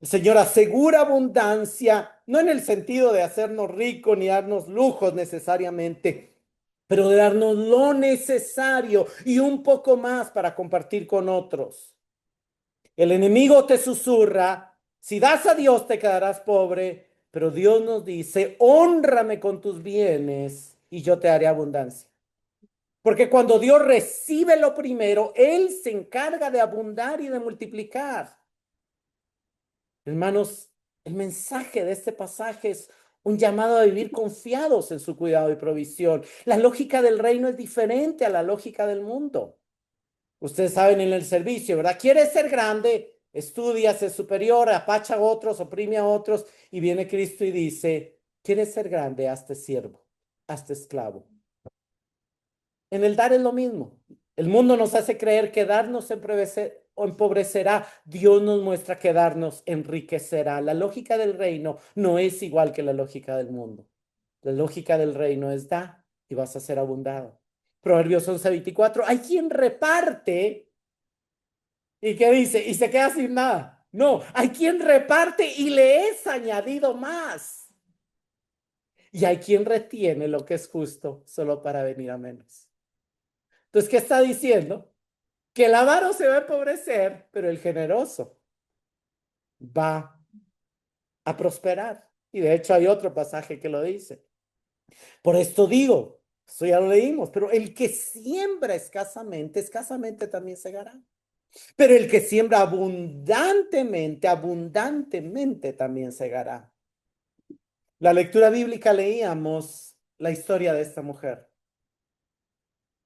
El Señor asegura abundancia, no en el sentido de hacernos ricos ni darnos lujos necesariamente, pero de darnos lo necesario y un poco más para compartir con otros. El enemigo te susurra, si das a Dios te quedarás pobre, pero Dios nos dice, hónrame con tus bienes y yo te haré abundancia. Porque cuando Dios recibe lo primero, Él se encarga de abundar y de multiplicar. Hermanos, el mensaje de este pasaje es un llamado a vivir confiados en su cuidado y provisión. La lógica del reino es diferente a la lógica del mundo. Ustedes saben en el servicio, ¿verdad? ¿Quieres ser grande? Estudia, ser superior, apacha a otros, oprime a otros. Y viene Cristo y dice, ¿quieres ser grande? Hazte siervo, hazte esclavo. En el dar es lo mismo. El mundo nos hace creer que darnos o empobrecerá. Dios nos muestra que darnos enriquecerá. La lógica del reino no es igual que la lógica del mundo. La lógica del reino es da y vas a ser abundado. Proverbios 11:24. Hay quien reparte y que dice y se queda sin nada. No, hay quien reparte y le es añadido más. Y hay quien retiene lo que es justo solo para venir a menos. Entonces, ¿qué está diciendo? Que el avaro se va a empobrecer, pero el generoso va a prosperar. Y de hecho hay otro pasaje que lo dice. Por esto digo, eso ya lo leímos, pero el que siembra escasamente, escasamente también segará. Pero el que siembra abundantemente, abundantemente también segará. La lectura bíblica leíamos la historia de esta mujer.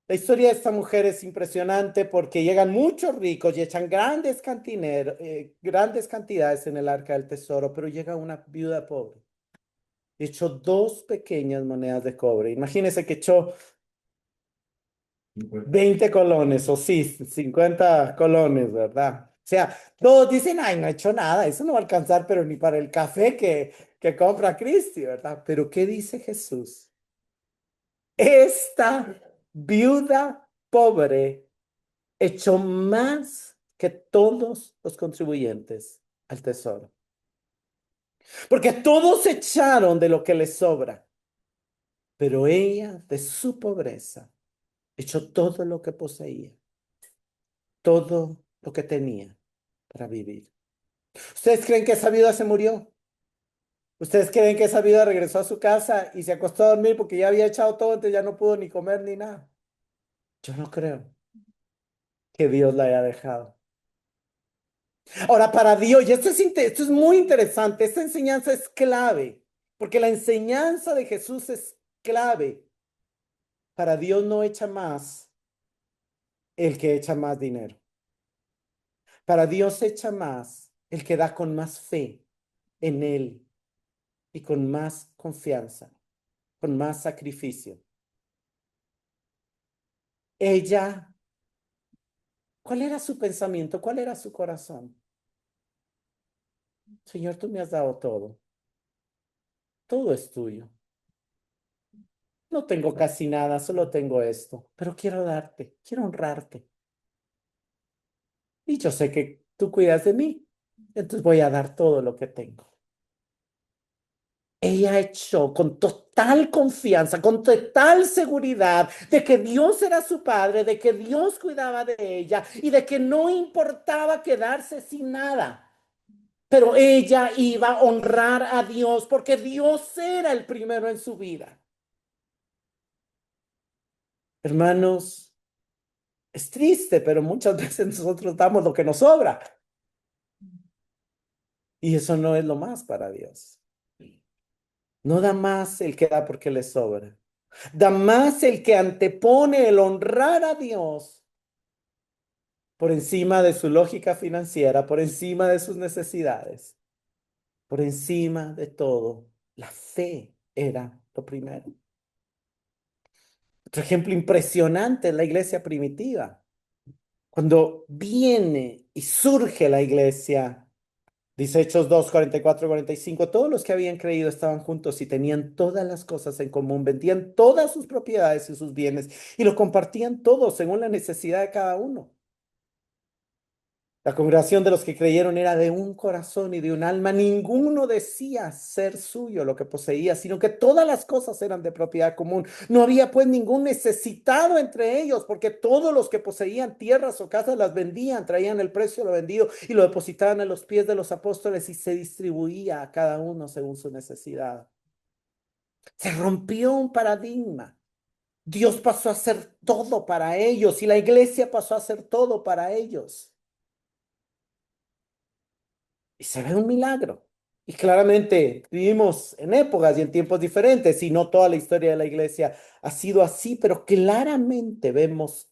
La historia de esta mujer es impresionante porque llegan muchos ricos y echan grandes cantidades en el arca del tesoro, pero llega una viuda pobre. Echó dos pequeñas monedas de cobre. Imagínense que echó 20 colones, o sí, 50 colones, ¿verdad? O sea, todos dicen, ay, no ha hecho nada, eso no va a alcanzar, pero ni para el café que compra Cristi, ¿verdad? Pero ¿qué dice Jesús? Esta viuda pobre echó más que todos los contribuyentes al tesoro. Porque todos echaron de lo que les sobra, pero ella de su pobreza echó todo lo que poseía, todo lo que tenía para vivir. ¿Ustedes creen que esa viuda se murió? ¿Ustedes creen que esa viuda regresó a su casa y se acostó a dormir porque ya había echado todo, entonces ya no pudo ni comer ni nada? Yo no creo que Dios la haya dejado. Ahora, para Dios, y esto es muy interesante, esta enseñanza es clave, porque la enseñanza de Jesús es clave. Para Dios no echa más el que echa más dinero. Para Dios echa más el que da con más fe en Él y con más confianza, con más sacrificio. Ella, ¿cuál era su pensamiento? ¿Cuál era su corazón? Señor, tú me has dado todo. Todo es tuyo. No tengo casi nada, solo tengo esto, pero quiero darte, quiero honrarte. Y yo sé que tú cuidas de mí, entonces voy a dar todo lo que tengo. Ella echó con total confianza, con total seguridad de que Dios era su padre, de que Dios cuidaba de ella y de que no importaba quedarse sin nada. Pero ella iba a honrar a Dios porque Dios era el primero en su vida. Hermanos, es triste, pero muchas veces nosotros damos lo que nos sobra. Y eso no es lo más para Dios. No da más el que da porque le sobra. Da más el que antepone el honrar a Dios por encima de su lógica financiera, por encima de sus necesidades, por encima de todo. La fe era lo primero. Otro ejemplo impresionante es la iglesia primitiva. Cuando viene y surge la iglesia, dice Hechos 2, 44, 45, todos los que habían creído estaban juntos y tenían todas las cosas en común, vendían todas sus propiedades y sus bienes y lo compartían todos según la necesidad de cada uno. La congregación de los que creyeron era de un corazón y de un alma. Ninguno decía ser suyo lo que poseía, sino que todas las cosas eran de propiedad común. No había pues ningún necesitado entre ellos, porque todos los que poseían tierras o casas las vendían, traían el precio de lo vendido y lo depositaban a los pies de los apóstoles y se distribuía a cada uno según su necesidad. Se rompió un paradigma. Dios pasó a hacer todo para ellos y la iglesia pasó a hacer todo para ellos. Y se ve un milagro. Y claramente vivimos en épocas y en tiempos diferentes y no toda la historia de la iglesia ha sido así, pero claramente vemos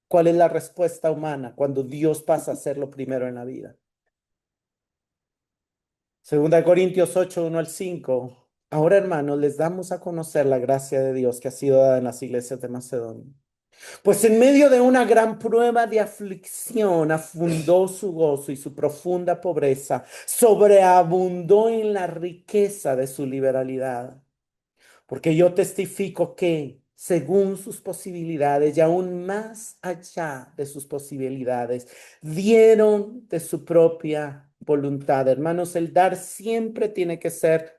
cuál es la respuesta humana cuando Dios pasa a ser lo primero en la vida. Segunda de Corintios 8, 1 al 5. Ahora, hermanos, les damos a conocer la gracia de Dios que ha sido dada en las iglesias de Macedonia. Pues en medio de una gran prueba de aflicción afundó su gozo y su profunda pobreza sobreabundó en la riqueza de su liberalidad. Porque yo testifico que, según sus posibilidades y aún más allá de sus posibilidades, dieron de su propia voluntad. Hermanos, el dar siempre tiene que ser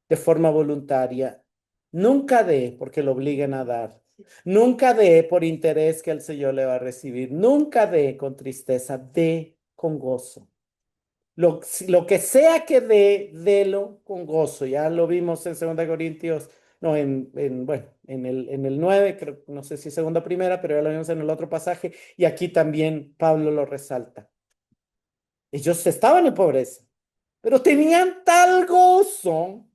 de forma voluntaria. Nunca dé porque lo obliguen a dar. Nunca dé por interés que el Señor le va a recibir. Nunca dé con tristeza, dé con gozo. Lo que sea que dé, délo con gozo. Ya lo vimos en 2 Corintios, no, bueno, en el 9, creo, no sé si segunda o primera, pero ya lo vimos en el otro pasaje, y aquí también Pablo lo resalta. Ellos estaban en pobreza, pero tenían tal gozo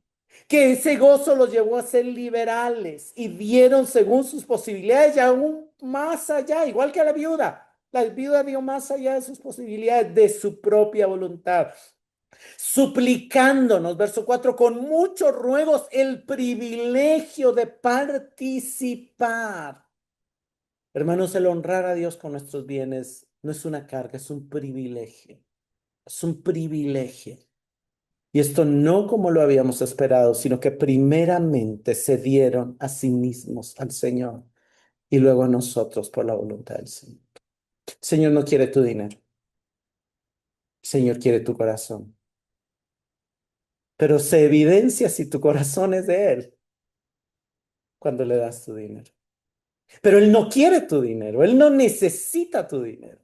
que ese gozo los llevó a ser liberales y dieron según sus posibilidades y aún más allá, igual que a la viuda. La viuda dio más allá de sus posibilidades, de su propia voluntad, suplicándonos, verso 4, con muchos ruegos el privilegio de participar. Hermanos, el honrar a Dios con nuestros bienes no es una carga, es un privilegio. Es un privilegio. Y esto no como lo habíamos esperado, sino que primeramente se dieron a sí mismos al Señor y luego a nosotros por la voluntad del Señor. El Señor no quiere tu dinero, el Señor quiere tu corazón, pero se evidencia si tu corazón es de Él cuando le das tu dinero. Pero Él no quiere tu dinero, Él no necesita tu dinero.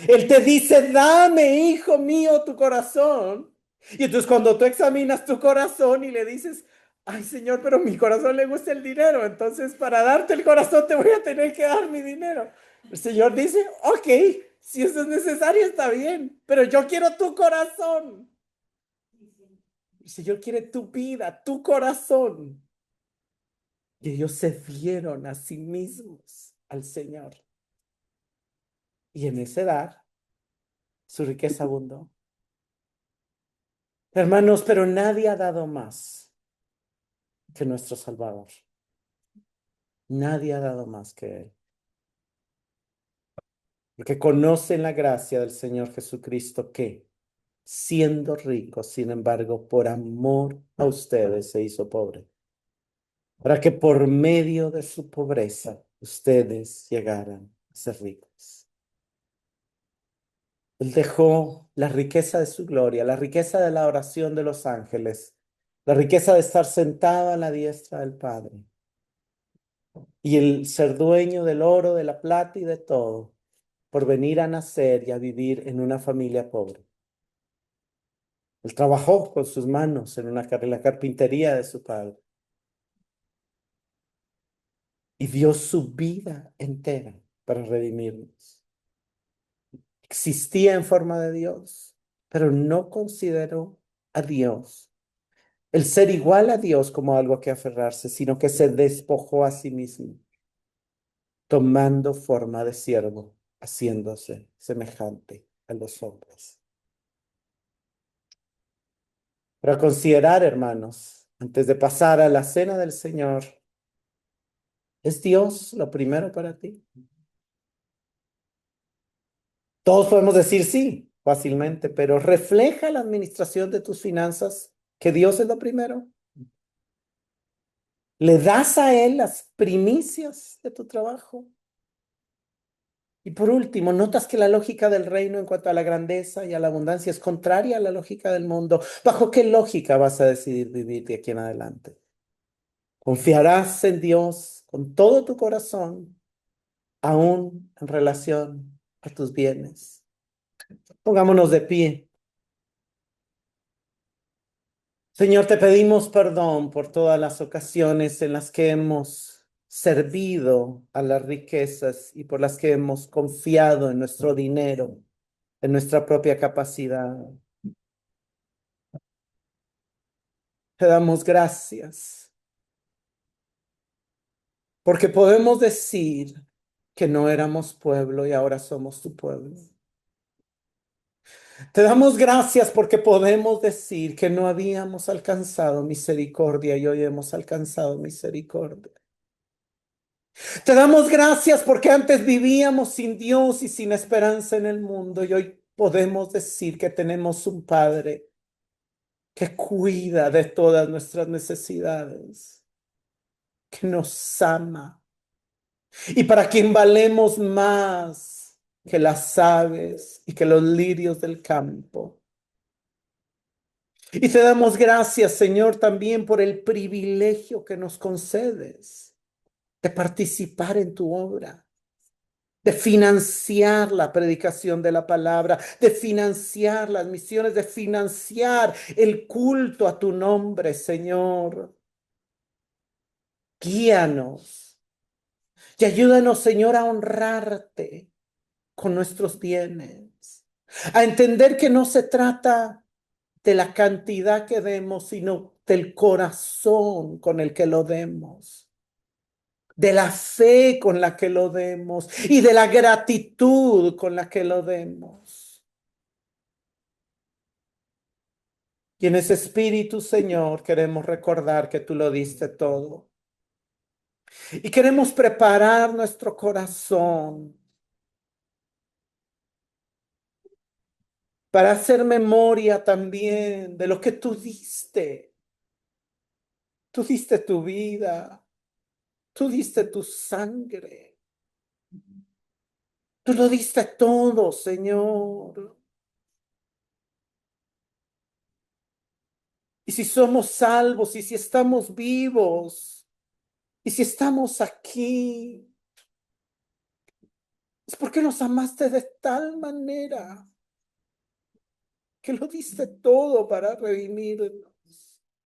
Él te dice, dame, hijo mío, tu corazón. Y entonces cuando tú examinas tu corazón y le dices, ay Señor, pero mi corazón le gusta el dinero, entonces para darte el corazón te voy a tener que dar mi dinero. El Señor dice, ok, si eso es necesario está bien, pero yo quiero tu corazón. El Señor quiere tu vida, tu corazón. Y ellos se dieron a sí mismos al Señor. Y en ese dar, su riqueza abundó. Hermanos, pero nadie ha dado más que nuestro Salvador. Nadie ha dado más que Él. Porque conocen la gracia del Señor Jesucristo que, siendo rico, sin embargo, por amor a ustedes se hizo pobre. Para que por medio de su pobreza ustedes llegaran a ser ricos. Él dejó la riqueza de su gloria, la riqueza de la oración de los ángeles, la riqueza de estar sentado a la diestra del Padre y el ser dueño del oro, de la plata y de todo, por venir a nacer y a vivir en una familia pobre. Él trabajó con sus manos en la carpintería de su padre y dio su vida entera para redimirnos. Existía en forma de Dios, pero no consideró a Dios, el ser igual a Dios, como algo que aferrarse, sino que se despojó a sí mismo, tomando forma de siervo, haciéndose semejante a los hombres. Para considerar, hermanos, antes de pasar a la cena del Señor, ¿es Dios lo primero para ti? Todos podemos decir sí, fácilmente, pero ¿refleja la administración de tus finanzas que Dios es lo primero? ¿Le das a Él las primicias de tu trabajo? Y por último, ¿notas que la lógica del reino en cuanto a la grandeza y a la abundancia es contraria a la lógica del mundo? ¿Bajo qué lógica vas a decidir vivir de aquí en adelante? ¿Confiarás en Dios con todo tu corazón, aún en relación a tus bienes? Pongámonos de pie. Señor, te pedimos perdón por todas las ocasiones en las que hemos servido a las riquezas y por las que hemos confiado en nuestro dinero, en nuestra propia capacidad. Te damos gracias porque podemos decir que no éramos pueblo y ahora somos tu pueblo. Te damos gracias porque podemos decir que no habíamos alcanzado misericordia y hoy hemos alcanzado misericordia. Te damos gracias porque antes vivíamos sin Dios y sin esperanza en el mundo y hoy podemos decir que tenemos un Padre que cuida de todas nuestras necesidades, que nos ama y para quien valemos más que las aves y que los lirios del campo. Y te damos gracias, Señor, también por el privilegio que nos concedes de participar en tu obra, de financiar la predicación de la palabra, de financiar las misiones, de financiar el culto a tu nombre, Señor. Guíanos y ayúdanos, Señor, a honrarte con nuestros bienes, a entender que no se trata de la cantidad que demos, sino del corazón con el que lo demos, de la fe con la que lo demos y de la gratitud con la que lo demos. Y en ese espíritu, Señor, queremos recordar que tú lo diste todo. Y queremos preparar nuestro corazón para hacer memoria también de lo que tú diste. Tú diste tu vida, tú diste tu sangre, tú lo diste todo, Señor. Y si somos salvos, y si estamos vivos, y si estamos aquí, es porque nos amaste de tal manera que lo diste todo para redimirnos.